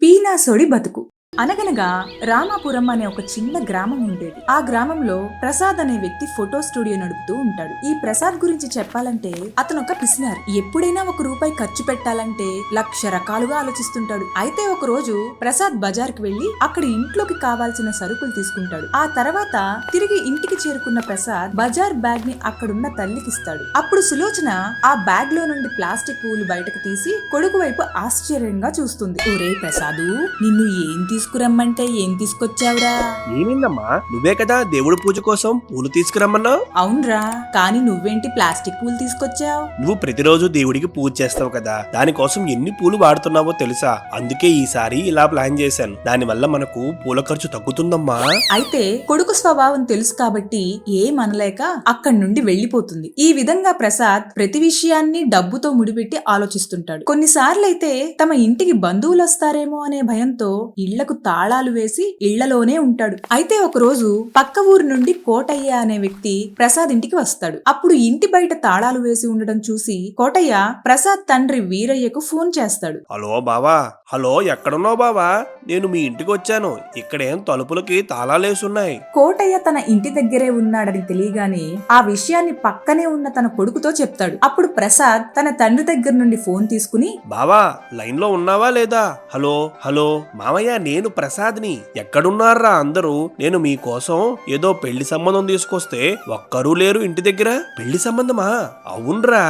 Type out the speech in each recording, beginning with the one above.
పీనాసోడి బతుకు. అనగనగా రామాపురం అనే ఒక చిన్న గ్రామం ఉండేది. ఆ గ్రామంలో ప్రసాద్ అనే వ్యక్తి ఫోటో స్టూడియో నడుపుతూ ఉంటాడు. ఈ ప్రసాద్ గురించి చెప్పాలంటే అతను ఒక పిసినారి. ఎప్పుడైనా ఒక రూపాయి ఖర్చు పెట్టాలంటే 1,00,000 రకాలుగా ఆలోచిస్తుంటాడు. అయితే ఒక రోజు ప్రసాద్ బజార్కి వెళ్లి అక్కడ ఇంట్లోకి కావాల్సిన సరుకులు తీసుకుంటాడు. ఆ తర్వాత తిరిగి ఇంటికి చేరుకున్న ప్రసాద్ బజార్ బ్యాగ్ ని అక్కడున్న తల్లికిస్తాడు. అప్పుడు సులోచన ఆ బ్యాగ్ లో నుండి ప్లాస్టిక్ పువ్వులు బయటకు తీసి కొడుకు వైపు ఆశ్చర్యంగా చూస్తుంది. ఒరే ప్రసాదు, నిన్ను ఏం తీసుకురమ్మంటే ఏం తీసుకొచ్చావురా? ఏమిందమ్మా, నువ్వే కదా దేవుడి పూజ కోసం పూలు తీసుకురమ్మన్నావు. అవునరా, కానీ నువ్వేంటి ప్లాస్టిక్ పూలు తీసుకొచ్చావు? నువ్వు ప్రతిరోజు దేవుడికి పూజ చేస్తావు కదా, దానికోసం ఎన్ని పూలు వాడుతున్నావో తెలుసా? అందుకే ఈసారి ఇలా ప్లాన్ చేశాను. దానివల్ల మనకు పూల ఖర్చు తగ్గుతుందమ్మా. అయితే కొడుకు స్వభావం తెలుసు కాబట్టి ఏమనలేక అక్కడి నుండి వెళ్లిపోతుంది. ఈ విధంగా ప్రసాద్ ప్రతి విషయాన్ని డబ్బుతో ముడిపెట్టి ఆలోచిస్తుంటాడు. కొన్నిసార్లైతే తమ ఇంటికి బంధువులు వస్తారేమో అనే భయంతో ఇళ్లకు తాళాలు వేసి ఇళ్లలోనే ఉంటాడు. అయితే ఒక రోజు పక్క ఊరు నుండి కోటయ్య అనే వ్యక్తి ప్రసాద్ ఇంటికి వస్తాడు. అప్పుడు ఇంటి బయట తాళాలు వేసి ఉండడం చూసి కోటయ్య ప్రసాద్ తండ్రి వీరయ్యకు ఫోన్ చేస్తాడు. హలో బావా, హలో, ఎక్కడున్నావు బావా? నేను మీ ఇంటికి వచ్చాను. ఇక్కడేం తలుపులకి తాళాలేసున్నాయి. కోటయ్య తన ఇంటి దగ్గరే ఉన్నాడని తెలియగానే ఆ విషయాన్ని పక్కనే ఉన్న తన కొడుకుతో చెప్తాడు. అప్పుడు ప్రసాద్ తన తండ్రి దగ్గర నుండి ఫోన్ తీసుకుని, బావా లైన్ లో ఉన్నావా లేదా? హలో హలో మామయ్య, నేను ప్రసాద్ని. ఎక్కడున్నారా అందరూ? నేను మీకోసం ఏదో పెళ్లి సంబంధం తీసుకొస్తే ఒక్కరూ లేరు ఇంటి దగ్గర. పెళ్లి సంబంధమా? అవునరా,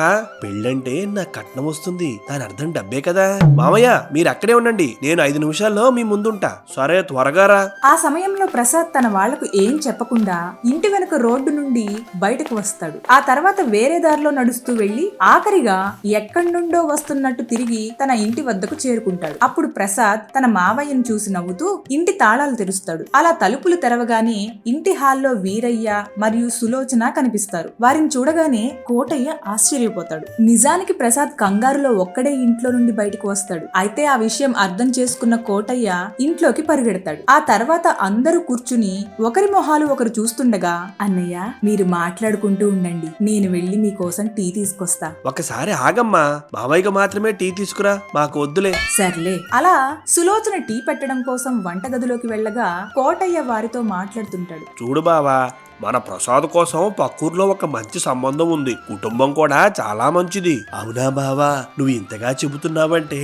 పెళ్ళంటే నా కట్నం వస్తుంది, దాని అర్థం డబ్బే కదా. మామయ్య మీరు అక్కడే ఉండండి, నేను 5 నిమిషాల్లో మీ ముందుంటా. సరే త్వరగా రా. ఆ సమయంలో ప్రసాద్ తన వాళ్లకు ఏం చెప్పకుండా ఇంటి వెనుక రోడ్డు నుండి బయటకు వస్తాడు. ఆ తర్వాత వేరే దారిలో నడుస్తూ వెళ్లి ఆఖరిగా ఎక్కడి నుండో వస్తున్నట్టు తిరిగి తన ఇంటి వద్దకు చేరుకుంటాడు. అప్పుడు ప్రసాద్ తన మావయ్యను చూసి నవ్వుతూ ఇంటి తాళాలు తెరుస్తాడు. అలా తలుపులు తెరవగానే ఇంటి హాల్లో వీరయ్య మరియు సులోచన కనిపిస్తారు. వారిని చూడగానే కోటయ్య ఆశ్చర్యపోతాడు. నిజానికి ప్రసాద్ కంగారులో ఒక్కడే ఇంట్లో నుండి బయటకు వస్తాడు. అయితే ఆ విషయం అర్థం చేసుకున్న కోటయ్య ఇంట్లోకి పరిగెడతాడు. ఆ తర్వాత అందరూ కూర్చుని ఒకరి మొహాలు ఒకరు చూస్తుండగా, అన్నయ్య మీరు మాట్లాడుకుంటూ ఉండండి, నేను వెళ్లి మీకోసం టీ తీసుకొస్తా. ఒకసారి ఆగమ్మా, మావయ్యగా మాత్రమే టీ తీసుకురా, మాకు వద్దులే. సర్లే. అలా సులోచన టీ పెట్టడం కోసం వంటగదిలోకి వెళ్ళగా కోటయ్య వారితో మాట్లాడుతుంటాడు. చూడు బావా, మన ప్రసాద్ కోసం పక్కూర్లో ఒక మంచి సంబంధం ఉంది. కుటుంబం కూడా చాలా మంచిది. అవునా బావా, నువ్వు ఇంతగా చెబుతున్నావంటే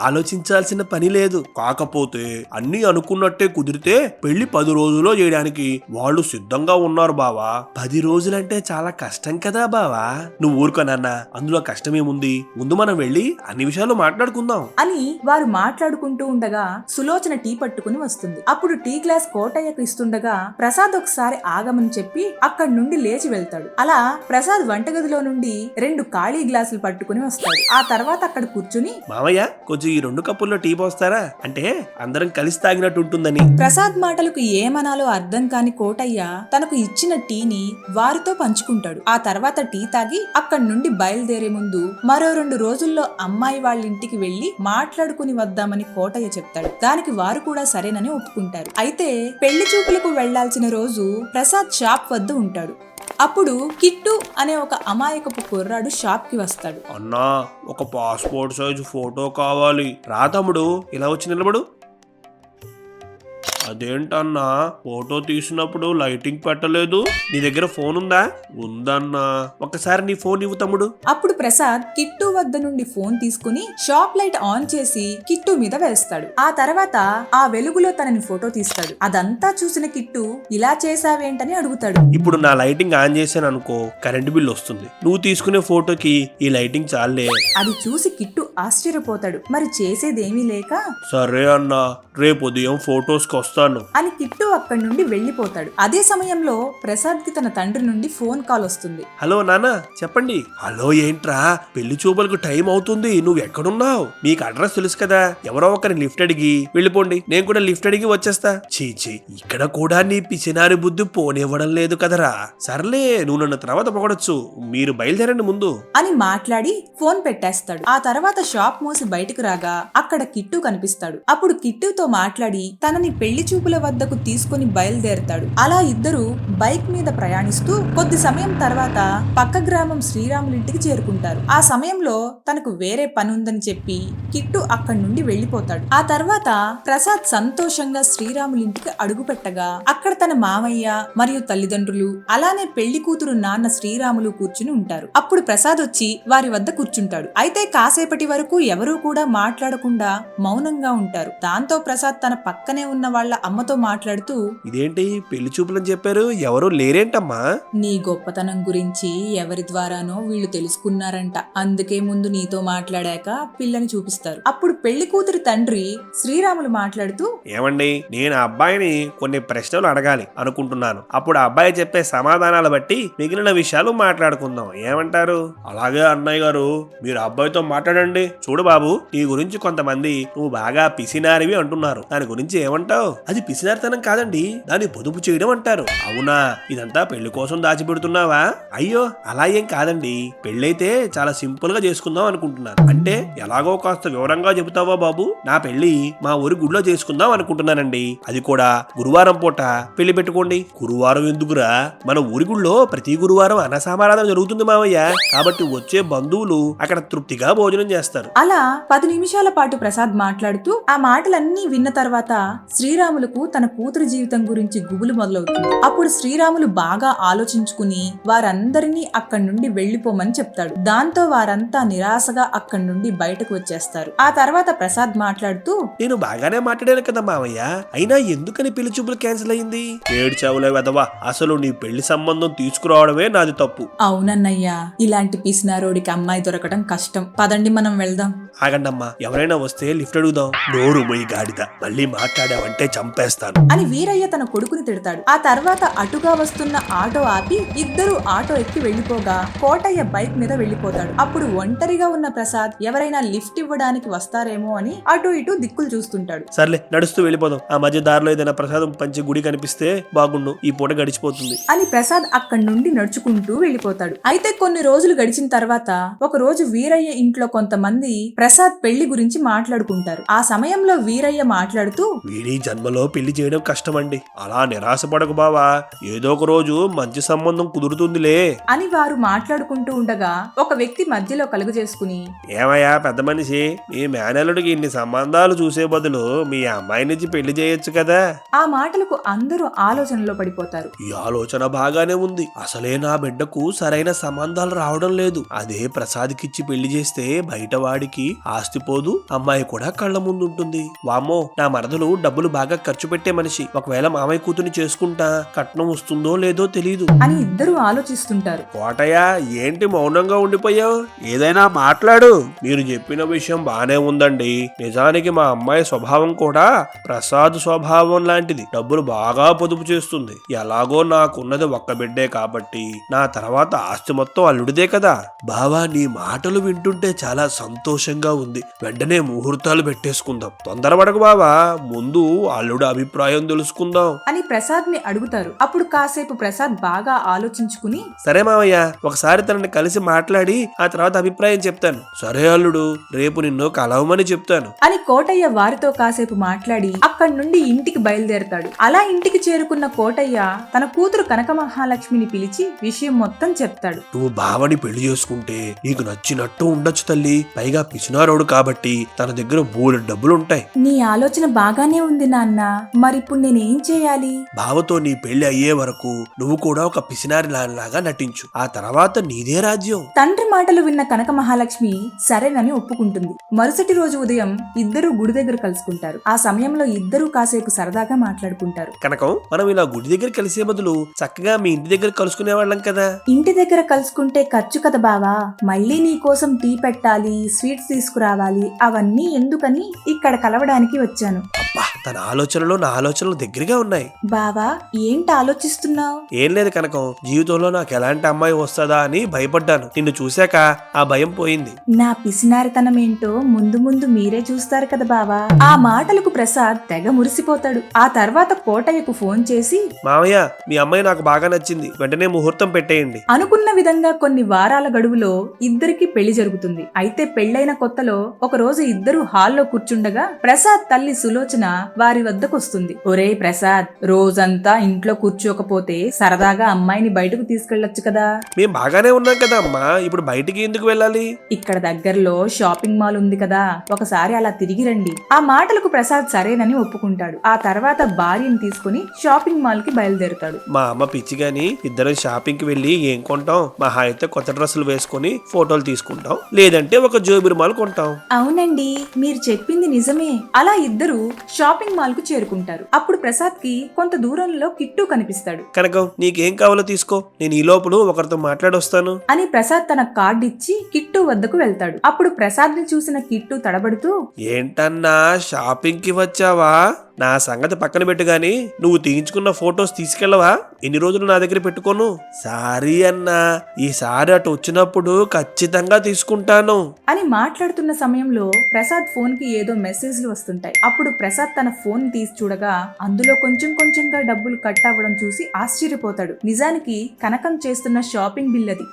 ఆలోచించాల్సిన పని లేదు. కాకపోతే అన్ని అనుకున్నట్టే కుదిరితే పెళ్లి 10 రోజుల్లో చేయడానికి వాళ్ళు సిద్ధంగా ఉన్నారు బావా. 10 రోజులంటే చాలా కష్టం కదా బావా. నువ్వు ఊరుకోనన్నా, అందులో కష్టమేముంది? ముందు మనం వెళ్ళి అన్ని విషయాలు మాట్లాడుకుందాం అని వారు మాట్లాడుకుంటూ ఉండగా సులోచన టీ పట్టుకుని వస్తుంది. అప్పుడు టీ గ్లాస్ కోటయ్యకు ఇస్తుండగా ప్రసాద్ ఒకసారి ఆగమని చెప్పి అక్కడి నుండి లేచి వెళ్తాడు. అలా ప్రసాద్ వంటగదిలో నుండి 2 ఖాళీ గ్లాసులు పట్టుకుని వస్తాడు. ఆ తర్వాత అక్కడ కూర్చుని, మామయ్య కొంచెం ఈ 2 కప్పుల్లో టీ పోస్తారా, అంటే అందరం కలిసి తాగినట్టు ఉంటుందని. ప్రసాద్ మాటలకు ఏమనాలో అర్థం కాని కోటయ్య తనకు ఇచ్చిన టీని వారితో పంచుకుంటాడు. ఆ తర్వాత టీ తాగి అక్కడి నుండి బయలుదేరే ముందు మరో 2 రోజుల్లో అమ్మాయి వాళ్ళ ఇంటికి వెళ్లి మాట్లాడుకుని వద్దామని కోటయ్య చెప్తాడు. దానికి వారు కూడా సరేనని ఒప్పుకుంటారు. అయితే పెళ్లి చూపులకు వెళ్లాల్సిన రోజు ప్రసాద్ షాప్ వద్ద ఉంటాడు. అప్పుడు కిట్టు అనే ఒక అమాయకపు కుర్రాడు షాప్ కి వస్తాడు. అన్నా, ఒక పాస్పోర్ట్ సైజు ఫోటో కావాలి. రా తమ్ముడు, ఇలా వచ్చి నిలబడు. అదేంటన్నా, ఫోటో తీసినప్పుడు లైటింగ్ పెట్టలేదు? నీ దగ్గర ఫోన్ ఉందా? ఉందన్నా. ఒకసారి నీ ఫోన్ ఇవ్వు తమ్ముడు. అప్పుడు ప్రసాద్ కిట్టు వద్ద నుండి ఫోన్ తీసుకుని షాప్ లైట్ ఆన్ చేసి కిట్టు మీద వేస్తాడు. ఆ తర్వాత ఆ వెలుగులో తనని ఫోటో తీస్తాడు. అదంతా చూసిన కిట్టు ఇలా చేసావేంటని అడుగుతాడు. ఇప్పుడు నా లైటింగ్ ఆన్ చేశాను అనుకో, కరెంట్ బిల్ వస్తుంది. నువ్వు తీసుకునే ఫోటోకి ఈ లైటింగ్ చాలే. అది చూసి కిట్టు ఆశ్చర్యపోతాడు. మరి చేసేదేమీ లేక, సరే అన్నా, రేపు ఉదయం ఫోటోస్ కి అని కిట్టు అక్కడి నుండి వెళ్లిపోతాడు. అదే సమయంలో ప్రసాద్ కి తన తండ్రి నుండి ఫోన్ కాల్ వస్తుంది. హలో నాన్న, చెప్పండి. హలో ఏంట్రా, పెళ్లి చూపులకు టైం అవుతుంది, నువ్వు ఎక్కడున్నావు? మీకు అడ్రస్ తెలుసు కదా, ఎవరో ఒకరిని లిఫ్ట్ అడిగి వెళ్ళిపోండి, నేను కూడా లిఫ్ట్ అడిగి వచ్చేస్తా. చీచి, ఇక్కడ కూడా నీ పిసినారి బుద్ధి పోనివ్వడం లేదు కదరా. సర్లే, నువ్వు నన్ను తర్వాత పొగడొచ్చు, మీరు బయలుదేరండి ముందు అని మాట్లాడి ఫోన్ పెట్టేస్తాడు. ఆ తర్వాత షాప్ మూసి బయటకు రాగా అక్కడ కిట్టు కనిపిస్తాడు. అప్పుడు కిట్టుతో మాట్లాడి తనని పెళ్లి చూపుల వద్దకు తీసుకుని బయలుదేరతాడు. అలా ఇద్దరు బైక్ మీద ప్రయాణిస్తూ కొద్ది సమయం తర్వాత పక్క గ్రామం శ్రీరాములింటికి చేరుకుంటారు. ఆ సమయంలో తనకు వేరే పని ఉందని చెప్పి కిట్టు అక్కడి నుండి వెళ్లిపోతాడు. ఆ తర్వాత ప్రసాద్ సంతోషంగా శ్రీరాములింటికి అడుగు పెట్టగా అక్కడ తన మామయ్య మరియు తల్లిదండ్రులు అలానే పెళ్లి కూతురు నాన్న శ్రీరాములు కూర్చుని ఉంటారు. అప్పుడు ప్రసాద్ వచ్చి వారి వద్ద కూర్చుంటాడు. అయితే కాసేపటి వరకు ఎవరూ కూడా మాట్లాడకుండా మౌనంగా ఉంటారు. దాంతో ప్రసాద్ తన పక్కనే ఉన్న వాళ్ళ అమ్మతో మాట్లాడుతూ, ఇదేంటి పెళ్లి చూపులని చెప్పారు, ఎవరు లేరేంటమ్మా? నీ గొప్పతనం గురించి ఎవరి ద్వారానో వీళ్ళు తెలుసుకున్నారంట, అందుకే ముందు నీతో మాట్లాడాక పిల్లని చూపిస్తారు. అప్పుడు పెళ్లి కూతురి తండ్రి శ్రీరాములు మాట్లాడుతూ, ఏమండి, నేను ఆ అబ్బాయిని కొన్ని ప్రశ్నలు అడగాలి అనుకుంటున్నాను. అప్పుడు ఆ అబ్బాయి చెప్పే సమాధానాలు బట్టి మిగిలిన విషయాలు మాట్లాడుకుందాం, ఏమంటారు? అలాగే అన్నయ్య గారు, మీరు అబ్బాయితో మాట్లాడండి. చూడు బాబు, నీ గురించి కొంతమంది నువ్వు బాగా పిసినారివి అంటున్నారు. దాని గురించి ఏమంటావు? అది పిసినారితనం కాదండి, దాన్ని పొదుపు చేయడం అంటారు. అవునా? ఇదంతా పెళ్లి కోసం దాచిపెడుతున్నావా? అయ్యో అలా ఏం కాదండి, పెళ్ళైతే చాలా సింపుల్ గా చేసుకుందాం అనుకుంటున్నాను. అంటే ఎలాగో కాస్త వివరంగా చెబుతావా బాబు? నా పెళ్లి మా ఊరి గుడిలో చేసుకుందాం అనుకుంటున్నానండి. అది కూడా గురువారం పూట పెళ్లి పెట్టుకోండి. గురువారం ఎందుకురా? మన ఊరి గుడిలో ప్రతి గురువారం అన్నసమారాధన జరుగుతుంది మావయ్య. కాబట్టి వచ్చే బంధువులు అక్కడ తృప్తిగా భోజనం చేస్తారు. అలా 10 నిమిషాల పాటు ప్రసాద్ మాట్లాడుతూ ఆ మాటలన్నీ విన్న తర్వాత శ్రీరాములకు తన కూతురు జీవితం గురించి గుబులు మొదలవుతుంది. అప్పుడు శ్రీరాములు బాగా ఆలోచించుకుని వారందరినీ అక్కడి నుండి వెళ్లిపోమని చెప్తాడు. దాంతో వారంతా నిరాశగా అక్కడి నుండి బయటకు వచ్చేస్తారు. ఆ తర్వాత ప్రసాద్ మాట్లాడుతూ, నేను బాగానే మాట్లాడాను కదా మావయ్య, అయినా ఎందుకని పెళ్లి చూపులు క్యాన్సిల్ అయింది? ఏడ్చావులే వెదవా, అసలు నీ పెళ్లి సంబంధం తీసుకురావడమే నాది తప్పు. అవునన్నయ్యా, ఇలాంటి పిసినారోడికి అమ్మాయి దొరకడం కష్టం. పదండి మనం వెళ్దాం. ఆగండమ్మా, ఎవరైనా వస్తే లిఫ్ట్ అడుగుదాం. నోరు మొయ్యి గాడిద, మళ్ళీ మాట్లాడావంటే చంపేస్తాను అని వీరయ్య తన కొడుకుని తిడతాడు. ఆ తర్వాత అటుగా వస్తున్న ఆటో ఆపి ఇద్దరు ఆటో ఎక్కి వెళ్లిపోగా కోటయ్య బైక్ మీద వెళ్లిపోతాడు. అప్పుడు ఒంటరిగా ఉన్న ప్రసాద్ ఎవరైనా లిఫ్ట్ ఇవ్వడానికి వస్తారేమో అని అటు ఇటు దిక్కులు చూస్తుంటాడు. సర్లే, నడుస్తూ వెళ్ళిపోదాం. ఆ మధ్య దారిలో ఏదైనా ప్రసాదం పంచి గుడి కనిపిస్తే బాగుండు, ఈ పూట గడిచిపోతుంది అని ప్రసాద్ అక్కడి నుండి నడుచుకుంటూ వెళ్లిపోతాడు. అయితే కొన్ని రోజులు గడిచిన తర్వాత ఒక రోజు వీరయ్య ఇంట్లో కొంతమంది ప్రసాద్ పెళ్లి గురించి మాట్లాడుకుంటారు. ఆ సమయంలో వీరయ్య మాట్లాడుతూ, వీడి జన్మలో పెళ్లి చేయడం కష్టమండి, అలా నిరాశపడకు బావా, ఏదో ఒక రోజు మంచి సంబంధం కుదురుతుందిలే అని వారు మాట్లాడుకుంటూ ఉండగా ఒక వ్యక్తి మధ్యలో కలుగు చేసుకుని, ఏమయ్యా పెద్ద మనిషి, మీ మేనల్లుడికి ఇన్ని సంబంధాలు చూసే బదులు మీ అమ్మాయి నుంచి పెళ్లి చేయొచ్చు కదా. ఆ మాటలకు అందరూ ఆలోచనలో పడిపోతారు. ఈ ఆలోచన బాగానే ఉంది, అసలే నా బిడ్డకు సరైన సంబంధాలు రావడం లేదు. అదే ప్రసాద్కిచ్చి పెళ్లి చేస్తే బయట వాడికి ఆస్తి పోదు, అమ్మాయి కూడా కళ్ళ ముందు ఉంటుంది. వామ్మో, నా మరదలు డబ్బులు బాగా ఖర్చు పెట్టే మనిషి, ఒకవేళ మామయ్య కూతుని చేసుకుంటా కట్నం వస్తుందో లేదో తెలీదు అని ఇద్దరు ఆలోచిస్తుంటారు. కోటయ్య, ఏంటి మౌనంగా ఉండిపోయావు? ఏదైనా మాట్లాడు. మీరు చెప్పిన విషయం బానే ఉందండి, నిజానికి మా అమ్మాయి స్వభావం కూడా ప్రసాద్ స్వభావం లాంటిది, డబ్బులు బాగా పొదుపు చేస్తుంది. ఎలాగో నాకున్నది ఒక్క బిడ్డే కాబట్టి నా తర్వాత ఆస్తి మొత్తం అల్లుడిదే కదా. బావా, నీ మాటలు వింటుంటే చాలా సంతోషంగా ఉంది, వెంటనే ముహూర్తాలు పెట్టేసుకుందాం. తొందరపడకు బావా, ముందు అల్లుడు అభిప్రాయం తెలుసుకుందాం అని ప్రసాద్ ని అడుగుతారు. అప్పుడు కాసేపు ప్రసాద్ బాగా ఆలోచించుకుని, సరే మావయ్య, ఒకసారి తనని కలిసి మాట్లాడి ఆ తర్వాత అభిప్రాయం చెప్తాను. సరే అల్లుడు, రేపు నిన్ను కలవమని చెప్తాను అని కోటయ్య వారితో కాసేపు మాట్లాడి అక్కడి నుండి ఇంటికి బయలుదేరతాడు. అలా ఇంటికి చేరుకున్న కోటయ్య తన కూతురు కనక మహాలక్ష్మిని పిలిచి విషయం మొత్తం చెప్తాడు. నువ్వు బావని పెళ్లి చేసుకుంటే నీకు నచ్చినట్టు ఉండొచ్చు తల్లి, పైగా పిచ్చినారోడు కాబట్టి తన దగ్గర బోలెడు డబ్బులుంటాయి. నీ ఆలోచన బాగానే ఉంది నాన్న, మరిప్పుడు నేనేం చేయాలి? బావతో నీ పెళ్లి అయ్యే వరకు నువ్వు కూడా ఒక పిసినారి లాగా నటించు, ఆ తర్వాత నీదే రాజ్యం. తండ్రి మాటలు విన్న కనక మహాలక్ష్మి సరేనని ఒప్పుకుంటుంది. మరుసటి రోజు ఉదయం ఇద్దరు గుడి దగ్గర కలుసుకుంటారు. ఆ సమయంలో ఇద్దరూ కాసేపు సరదాగా మాట్లాడుకుంటారు. కనకం, మనం ఇలా గుడి దగ్గర కలిసే బదులు చక్కగా మీ ఇంటి దగ్గర కలుసుకునే వాళ్ళం కదా. ఇంటి దగ్గర కలుసుకుంటే ఖర్చు కదా బావా, మళ్ళీ నీ కోసం టీ పెట్టాలి, స్వీట్స్ తీసుకురావాలి, అవన్నీ ఎందుకని ఇక్కడ కలవడానికి వచ్చాను. అబ్బా, తన ఆలోచనలు నా ఆలోచనలు దగ్గరగా ఉన్నాయి. బావా, ఏంటి ఆలోచిస్తున్నావు? ఏం లేదు కనకం, జీవితంలో నాకు ఎలాంటి అమ్మాయి వస్తుందా అని భయపడ్డాను. నిన్ను చూశాక ఆ భయం పోయింది. నా పిసినారితనం ఏంటో ముందు ముందు మీరే చూస్తారు కదా బావా. ఆ మాటలకు ప్రసాద్ తెగ మురిసిపోతాడు. ఆ తర్వాత కోటయ్యకు ఫోన్ చేసి, మామయ్య, మీ అమ్మాయి నాకు బాగా నచ్చింది, వెంటనే ముహూర్తం పెట్టేయండి. అనుకున్న విధంగా కొన్ని వారాల గడువులో ఇద్దరికి పెళ్లి జరుగుతుంది. అయితే పెళ్లైన కొత్తలో ఒక రోజు ఇద్దరు హాల్లో కూర్చుండగా ప్రసాద్ తల్లి సులోచన వారి వద్దకొస్తుంది. ఒరే ప్రసాద్, రోజంతా ఇంట్లో కూర్చోకపోతే సరదాగా అమ్మాయిని బయటకు తీసుకెళ్లొచ్చు కదా. మేం బాగానే ఉన్నాం కదా అమ్మా, ఇప్పుడు బయటికి ఎందుకు వెళ్ళాలి? ఇక్కడ దగ్గరలో షాపింగ్ మాల్ ఉంది కదా, ఒకసారి అలా తిరిగి రండి. ఆ మాటలకు ప్రసాద్ సరేనని ఒప్పుకుంటాడు. ఆ తర్వాత భార్యను తీసుకుని షాపింగ్ మాల్ కి బయలుదేరుతాడు. మా అమ్మ పిచ్చి గాని ఇద్దరం షాపింగ్ కి వెళ్ళి ఏం కొంటాం? మహా అయితే కొత్త డ్రెస్సులు వేసుకుని ఫోటోలు తీసుకుంటాం, లేదంటే ఒక జోబిరుమాలు కొంటాం. అవునండి, మీరు చెప్పింది నిజమే. అలా ఇద్దరు షాపింగ్ మాల్ కు చేరుకుంటారు. అప్పుడు ప్రసాద్ కి కొంత దూరంలో కిట్టు కనిపిస్తాడు. కనకం, నీకేం కావాలో తీసుకో, నేను ఈ లోపల ఒకరితో మాట్లాడొస్తాను అని ప్రసాద్ తన కార్డు ఇచ్చి కిట్టు వద్దకు వెళ్తాడు. అప్పుడు ప్రసాద్ ని చూసిన కిట్టు తడబడుతూ, ఏంటన్నా షాపింగ్ కి వచ్చావా? నా సంగతి పక్కన పెట్టు గాని నువ్వు తీయించుకున్న ఫొటోస్ తీసుకెళ్ళవా? ఎన్ని రోజులు నా దగ్గర పెట్టుకోను? సారీ అన్నా, ఈసారి అటు వచ్చినప్పుడు ఖచ్చితంగా తీసుకుంటాను అని మాట్లాడుతున్న సమయంలో ప్రసాద్ ఫోన్ కి ఏదో మెసేజ్లు వస్తుంటాయి. అప్పుడు ప్రసాద్ తన ఫోన్ తీసి చూడగా అందులో కొంచెం కొంచెంగా డబ్బులు కట్ అవ్వడం చూసి ఆశ్చర్యపోతాడు. నిజానికి కనకం చేస్తున్న షాపింగ్ బిల్ అది.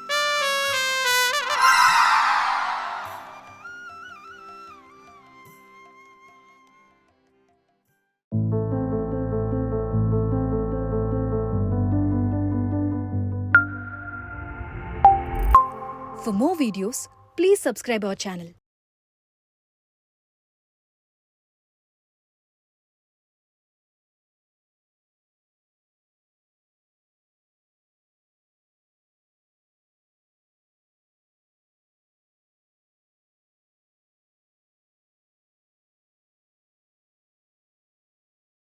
For more videos, please subscribe our channel.